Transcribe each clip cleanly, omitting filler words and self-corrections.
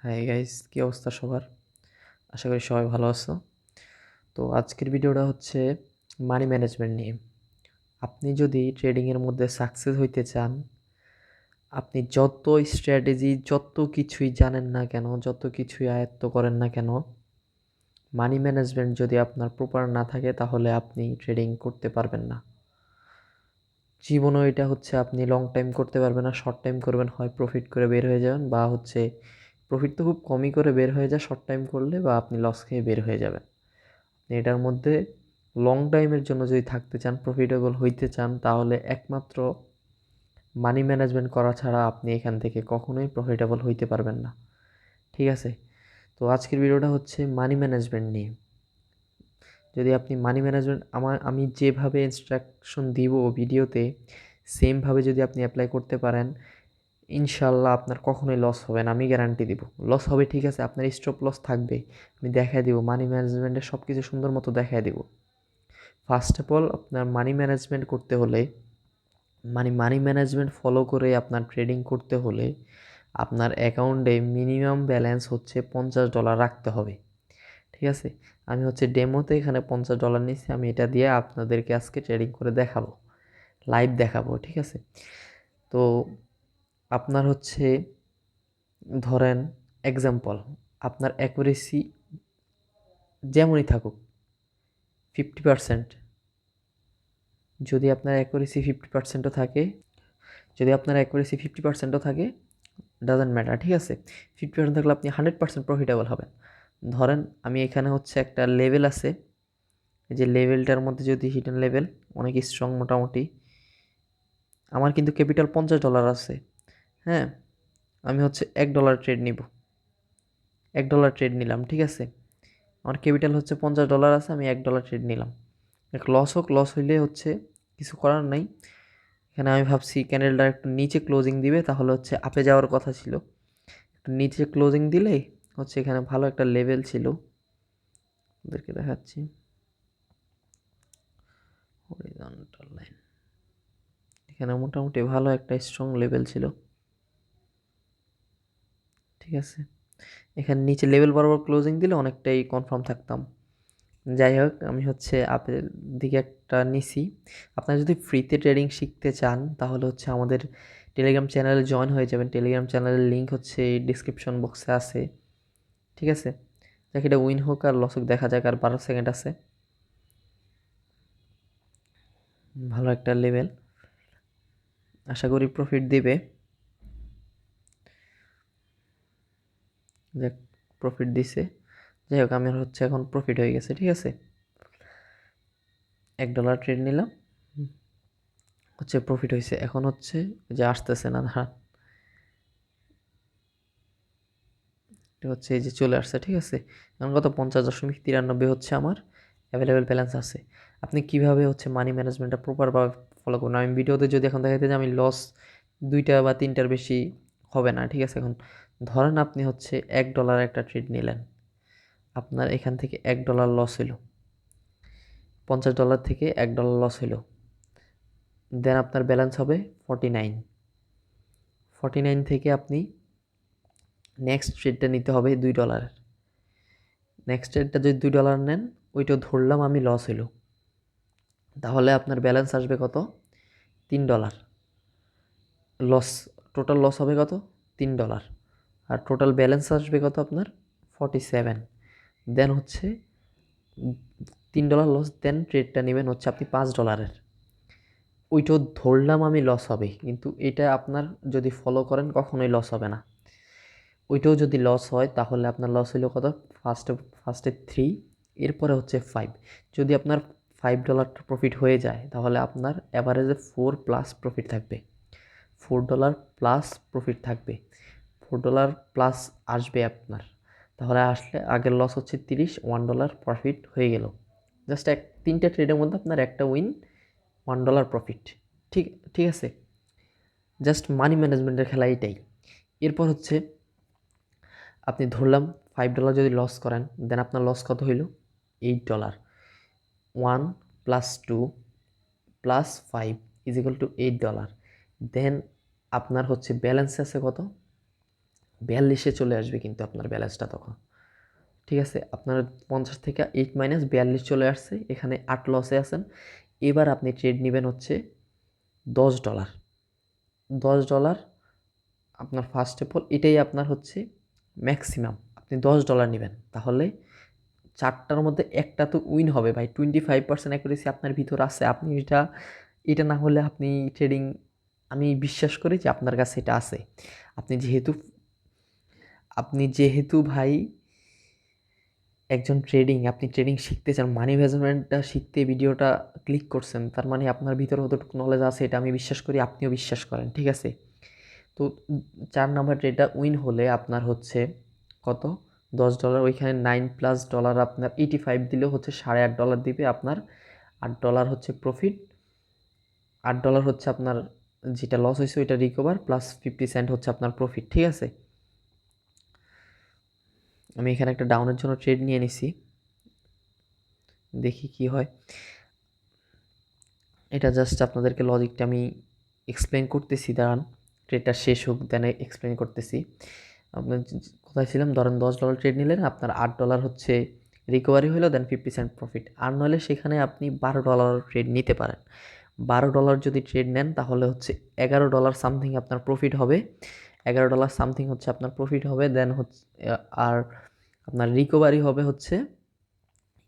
Hi guys, কি অবস্থা সবার? আশা করি সবাই ভালো আছো। তো আজকের ভিডিওটা হচ্ছে মানি ম্যানেজমেন্ট নিয়ে। আপনি যদি ট্রেডিংয়ের মধ্যে সাকসেস হইতে চান, আপনি যত স্ট্র্যাটেজি যত কিছুই জানেন না কেন, যত কিছুই আয়ত্ত করেন না কেন, মানি ম্যানেজমেন্ট যদি আপনার প্রপার না থাকে তাহলে আপনি ট্রেডিং করতে পারবেন না। জীবনও এটা হচ্ছে আপনি লং টাইম করতে পারবেন না, শর্ট টাইম করবেন, হয় প্রফিট করে বের হয়ে যাবেন বা হচ্ছে প্রফিট তো খুব কমই করে বের হয়ে যায় শর্ট টাইম করলে, বা আপনি লস খেয়ে বের হয়ে যাবেন। এটার মধ্যে লং টাইমের জন্য যদি থাকতে চান, প্রফিটেবল হইতে চান, তাহলে একমাত্র মানি ম্যানেজমেন্ট করা ছাড়া আপনি এখান থেকে কখনোই প্রফিটেবল হইতে পারবেন না। ঠিক আছে? তো আজকের ভিডিওটা হচ্ছে মানি ম্যানেজমেন্ট নিয়ে। যদি আপনি মানি ম্যানেজমেন্ট আমি যেভাবে ইনস্ট্রাকশন দিব ভিডিওতে, সেমভাবে যদি আপনি অ্যাপ্লাই করতে পারেন, ইনশাল্লাহ আপনার কখনোই লস হবে না, আমি গ্যারান্টি দিব। লস হবে ঠিক আছে, আপনার স্টপ লস থাকবে, আমি দেখাই দিব, মানি ম্যানেজমেন্টের সব কিছু সুন্দর মতো দেখাই দিব। ফার্স্ট অফ অল আপনার মানি ম্যানেজমেন্ট করতে হলে, মানি ম্যানেজমেন্ট ফলো করে আপনার ট্রেডিং করতে হলে আপনার অ্যাকাউন্টে মিনিমাম ব্যালেন্স হচ্ছে $50 রাখতে হবে। ঠিক আছে? আমি হচ্ছে ডেমোতে এখানে $50 নিচ্ছি, আমি এটা দিয়ে আপনাদেরকে আজকে ট্রেডিং করে দেখাবো, লাইভ দেখাবো। ঠিক আছে? তো আপনার হচ্ছে ধরেন এক্সাম্পল, আপনার অ্যাকুরেসি যেমনই থাকুক 50%, যদি আপনার অ্যাকুরেসি 50%ও থাকে, যদি আপনার অ্যাকুরেসি 50%ও থাকে, ডাজন্ট ম্যাটার। ঠিক আছে? 50% থাকলে আপনি 100% প্রফিটেবল হবেন। ধরেন আমি এখানে হচ্ছে একটা লেভেল আছে, এই যে লেভেলটার মধ্যে যদি হিডেন লেভেল অনেক স্ট্রং মোটামুটি, আমার কিন্তু ক্যাপিটাল $50 আছে। হ্যাঁ, আমি হচ্ছে $1 ট্রেড নিব, $1 ট্রেড নিলাম। ঠিক আছে? আমার ক্যাপিটাল হচ্ছে $50 আছে, আমি $1 ট্রেড নিলাম। লস হোক, লস হইলে হচ্ছে কিছু করার নাই। এখানে আমি ভাবছি ক্যান্ডেলটা একটু নিচে ক্লোজিং দিবে, তাহলে হচ্ছে আপে যাওয়ার কথা ছিল। একটু নিচে ক্লোজিং দিলে হচ্ছে এখানে ভালো একটা লেভেল ছিল, ওদেরকে দেখাচ্ছি, হরিজন্টাল লাইন, এখানে মোটামুটি ভালো একটা স্ট্রং লেভেল ছিল। ঠিক আছে? এখানে নিচে লেভেল বরাবর ক্লোজিং দিলে অনেকটাই কনফার্ম থাকতাম। যাই হোক, আমি হচ্ছে আপের দিকে একটা নিছি। আপনারা যদি ফ্রিতে ট্রেডিং শিখতে চান তাহলে হচ্ছে আমাদের টেলিগ্রাম চ্যানেলে জয়েন হয়ে যাবেন। টেলিগ্রাম চ্যানেলের লিঙ্ক হচ্ছে ডিসক্রিপশন বক্সে আছে। ঠিক আছে? যাক, এটা উইন হোক আর লস হোক দেখা যাক, আর 12 সেকেন্ড আছে, ভালো একটা লেভেল, আশা করি প্রফিট দিবে। যাক, প্রফিট দিছে। যাই হোক, আমার হচ্ছে এখন প্রফিট হয়ে গেছে। ঠিক আছে? $1 ট্রেড নিলাম, হচ্ছে প্রফিট হয়েছে। এখন হচ্ছে যে আসতেছে না, দাঁড়ান, এটা হচ্ছে এই যে চলে আসছে। ঠিক আছে? এখন কত, 50.93 হচ্ছে আমার অ্যাভেলেবেল ব্যালেন্স আছে। আপনি কিভাবে হচ্ছে মানি ম্যানেজমেন্টটা প্রপারভাবে ফলো করুন, আমি ভিডিওতে যদি এখন দেখাইতে যে আমি লস 2টা বা 3টার বেশি হবে না। ঠিক আছে? এখন ধরেন আপনি হচ্ছে $1 একটা ট্রেড নিলেন, আপনার এখান থেকে $1 লস হইল, $50 থেকে $1 লস হইল, দেন আপনার ব্যালেন্স হবে 49। 49 থেকে আপনি নেক্সট ট্রেডটা নিতে হবে $2। নেক্সট ট্রেডটা যদি $2 নেন, ওইটাও ধরলাম আমি লস হইল, তাহলে আপনার ব্যালেন্স আসবে কত, $3। লস, টোটাল লস হবে কত, $3। আর টোটাল ব্যালেন্স আসবে কত আপনার, 47। দেন হচ্ছে $3 লস, দেন ট্রেডটা নেবেন হচ্ছে আপনি $5। ওইটাও ধরলাম আমি লস হবে, কিন্তু এটা আপনার যদি ফলো করেন কখনোই লস হবে না। ওইটাও যদি লস হয় তাহলে আপনার লস হইলো কত, ফার্স্টে 3, এরপরে হচ্ছে 5। যদি আপনার $5 প্রফিট হয়ে যায় তাহলে আপনার অ্যাভারেজে 4+ প্রফিট থাকবে, $4+ প্রফিট থাকবে, $4+ আসবে আপনার। তাহলে আসলে আগের লস হচ্ছে 30, $1 প্রফিট হয়ে গেল। জাস্ট 3টা ট্রেডের মধ্যে আপনার একটা উইন, $1 প্রফিট। ঠিক ঠিক আছে? জাস্ট মানি ম্যানেজমেন্টের খেলা এটাই। এরপর হচ্ছে আপনি ধরলাম $5 যদি লস করেন, দেন আপনার লস কত হইল, $8। 1 + 2 + 5 = $8। দেন আপনার হচ্ছে ব্যালেন্স আছে কত, 42-এ চলে আসবে কিন্তু আপনার ব্যালেন্সটা তখন। ঠিক আছে, আপনার 50 থেকে 8 মাইনাস 42 চলে আসছে, এখানে 8 লসে আছেন। এবার আপনি ট্রেড নেবেন হচ্ছে $10। $10 আপনার ফার্স্ট অফ অল এটাই আপনার হচ্ছে ম্যাক্সিমাম। আপনি $10 নেবেন, তাহলে 4টার মধ্যে একটা তো উইন হবে ভাই। 25% অ্যাকুরেসি আপনার ভিতর আছে। আপনি এটা এটা না হলে আপনি ট্রেডিং, আমি বিশ্বাস করি যে আপনার কাছে এটা আছে। আপনি যেহেতু ভাই একজন আপনি ট্রেডিং শিখতে চান, মানি ম্যানেজমেন্টটা শিখতে ভিডিওটা ক্লিক করছেন, তার মানে আপনার ভিতরে অতটুকু নলেজ আছে, এটা আমি বিশ্বাস করি, আপনিও বিশ্বাস করেন। ঠিক আছে, তো 4 নাম্বার ট্রেডটা উইন হলে আপনার হচ্ছে কত, $10, ওইখানে $9+ আপনার 85 দিলেও হচ্ছে $8.5 দিবে আপনার। $8 হচ্ছে প্রফিট, $8 হচ্ছে আপনার যেটা লস হয়েছে ওইটা রিকভার, প্লাস 50 সেন্ট হচ্ছে আপনার প্রফিট। ঠিক আছে, আমি এখানে একটা ডাউনের জন্য ট্রেড নিয়ে নিছি, দেখি কি হয়। এটা জাস্ট আপনাদেরকে লজিকটা আমি এক্সপ্লেন করতেছি, দাঁড়ান ট্রেডটা শেষ হোক দেন এক্সপ্লেন করতেছি। আপনার কোথায় ছিলাম, ধরেন $10 ট্রেড নিলেন, আপনার $8 হচ্ছে রিকভারি হলো, দেন 50 সেন্ট প্রফিট। আর নইলে সেখানে আপনি $12 ট্রেড নিতে পারেন। $12 যদি ট্রেড নেন তাহলে হচ্ছে $11 সামথিং আপনার প্রফিট হবে। $11 সামথিং হচ্ছে আপনার প্রফিট হবে, দেন হচ্ছে আর আপনার রিকভারি হবে হচ্ছে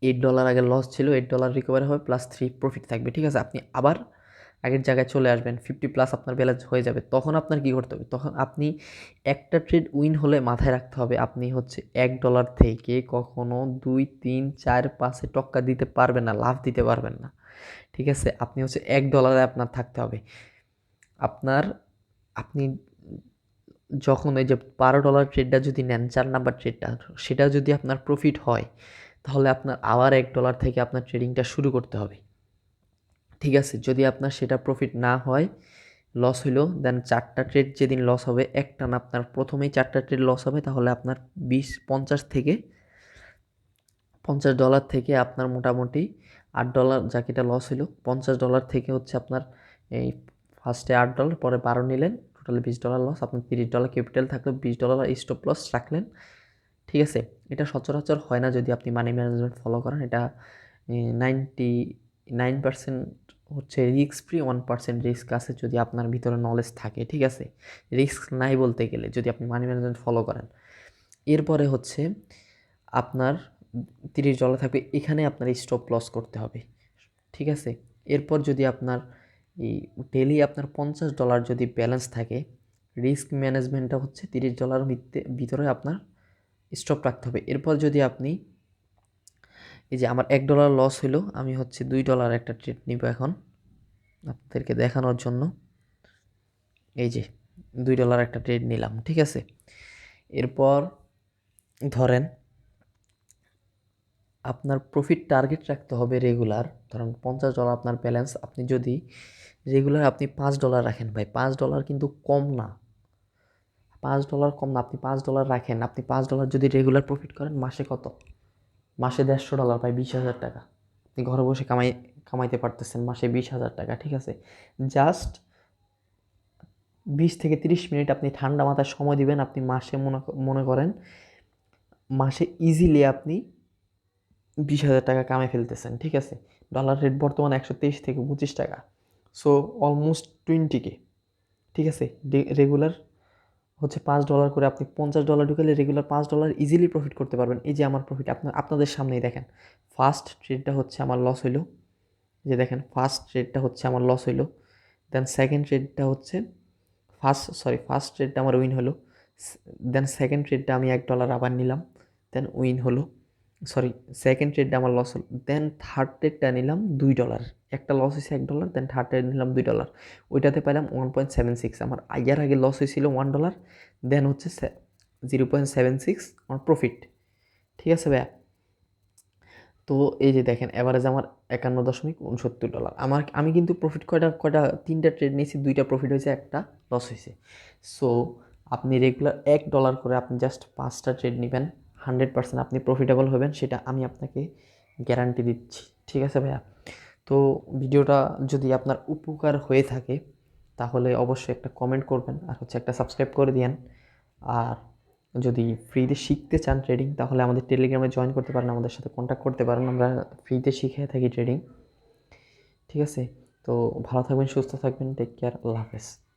$8 আগে লস ছিল, $8 রিকভারি হবে, প্লাস 3 প্রফিট থাকবে। ঠিক আছে, আপনি আবার আগের জায়গায় চলে আসবেন, 50+ আপনার ব্যালেন্স হয়ে যাবে। তখন আপনার কী করতে হবে, তখন আপনি একটা ট্রেড উইন হলে মাথায় রাখতে হবে আপনি হচ্ছে $1 থেকে কখনো 2, 3, 4, 5-এ টক্কা দিতে পারবেন না, লাভ দিতে পারবেন না। ঠিক আছে, আপনি হচ্ছে $1 আপনার থাকতে হবে। আপনি যখন এই যে $12 ট্রেডটা যদি নেন, 4 নাম্বার ট্রেডটা, সেটা যদি আপনার প্রফিট হয়, তাহলে আপনার আবার $1 থেকে আপনার ট্রেডিংটা শুরু করতে হবে। ঠিক আছে, যদি আপনার সেটা প্রফিট না হয়, লস হইলো, দেন 4টা ট্রেড যেদিন লস হবে, একটা না আপনার প্রথমেই 4টা ট্রেড লস হবে, তাহলে আপনার 50 থেকে $50 থেকে আপনার মোটামুটি $8, যাকে লস হইলো, $50 থেকে হচ্ছে আপনার এই ফার্স্টে $8, পরে 12 নিলেন, টোটালি $20 লস, আপনার $30 ক্যাপিটাল থাকলো, $20 স্টপ লস রাখলেন। ঠিক আছে, এটা সচরাচর হয় না যদি আপনি মানি ম্যানেজমেন্ট ফলো করেন। এটা 99% হচ্ছে রিস্ক ফ্রি, 1% রিস্ক আছে যদি আপনার ভিতরে নলেজ থাকে। ঠিক আছে, রিস্ক নাই বলতে গেলে যদি আপনি মানি ম্যানেজমেন্ট ফলো করেন। এরপরে হচ্ছে আপনার $30 থাকবে, এখানে আপনার স্টপ লস করতে হবে। ঠিক আছে, এরপর যদি আপনার এই ডেলি আপনার $50 যদি ব্যালেন্স থাকে, রিস্ক ম্যানেজমেন্টটা হচ্ছে $30 ভিতরে আপনার স্টপ রাখতে হবে। এরপর যদি আপনি এই যে আমার $1 লস হলো, আমি হচ্ছে $2 একটা ট্রেড নিব এখন আপনাদেরকে দেখানোর জন্য। এই যে $2 একটা ট্রেড নিলাম। ঠিক আছে, এরপর ধরেন আপনার প্রফিট টার্গেট রাখতে হবে রেগুলার। ধরেন $50 আপনার ব্যালেন্স, আপনি যদি রেগুলার আপনি $5 রাখেন, ভাই $5 কিন্তু কম না, $5 কম না, আপনি $5 রাখেন, আপনি $5 যদি রেগুলার প্রফিট করেন, মাসে কত, মাসে $150, প্রায় 20,000 টাকা আপনি ঘরে বসে কামাইতে পারতেছেন, মাসে 20,000 টাকা। ঠিক আছে, জাস্ট 20 থেকে 30 মিনিট আপনি ঠান্ডা মাথায় সময় দিবেন, আপনি মাসে মনে করেন মাসে ইজিলি আপনি 20,000 টাকা কামাই ফেলতেছেন। ঠিক আছে, ডলার রেট বর্তমানে 123 থেকে 25 টাকা, সো অলমোস্ট 20K। ঠিক আছে, রেগুলার হচ্ছে $5 করে, আপনি $50 ঢুকালে রেগুলার $5 ইজিলি প্রফিট করতে পারবেন। এই যে আমার প্রফিট আপনাদের সামনেই দেখেন, ফার্স্ট ট্রেডটা হচ্ছে আমার লস হইলো, যে দেখেন ফার্স্ট ট্রেডটা হচ্ছে আমার লস হইলো, দেন সেকেন্ড ট্রেডটা হচ্ছে ফার্স্ট ট্রেডটা আমার উইন হলো, দেন সেকেন্ড ট্রেডটা আমি $1 আবার নিলাম, দেন উইন হলো, সরি সেকেন্ড ট্রেডটা আমার লস হলো, দেন থার্ড ট্রেডটা নিলাম $2, একটা লস হয়েছে $1, দেন থার্ড ট্রেড নিলাম $2, ওইটাতে পাইলাম 1.76। আমার আগের আগে লস হয়েছিল $1, দেন হচ্ছে 0.76 আমার প্রফিট। ঠিক আছে ভাইয়া, তো এই যে দেখেন অ্যাভারেজ আমার $51.69। আমি কিন্তু প্রফিট কয়টা 3টা ট্রেড নিয়েছি, 2টা প্রফিট হয়েছে, একটা লস হয়েছে। সো আপনি রেগুলার $1 করে আপনি জাস্ট 5টা ট্রেড নেবেন, 100% আপনি প্রফিটেবল হবেন, সেটা আমি আপনাকে গ্যারান্টি দিচ্ছি। ঠিক আছে ভাইয়া, তো ভিডিওটা যদি আপনার উপকার হয়ে থাকে তাহলে অবশ্যই একটা কমেন্ট করবেন, আর হচ্ছে একটা সাবস্ক্রাইব করে দিয়েন। আর যদি ফ্রিতে শিখতে চান ট্রেডিং, তাহলে আমাদের টেলিগ্রামে জয়েন করতে পারেন, আমাদের সাথে কন্ট্যাক্ট করতে পারেন। আমরা ফ্রিতে শিখে থাকি ট্রেডিং। ঠিক আছে, তো ভালো থাকবেন, সুস্থ থাকবেন, টেক কেয়ার, আল্লাহ হাফেজ।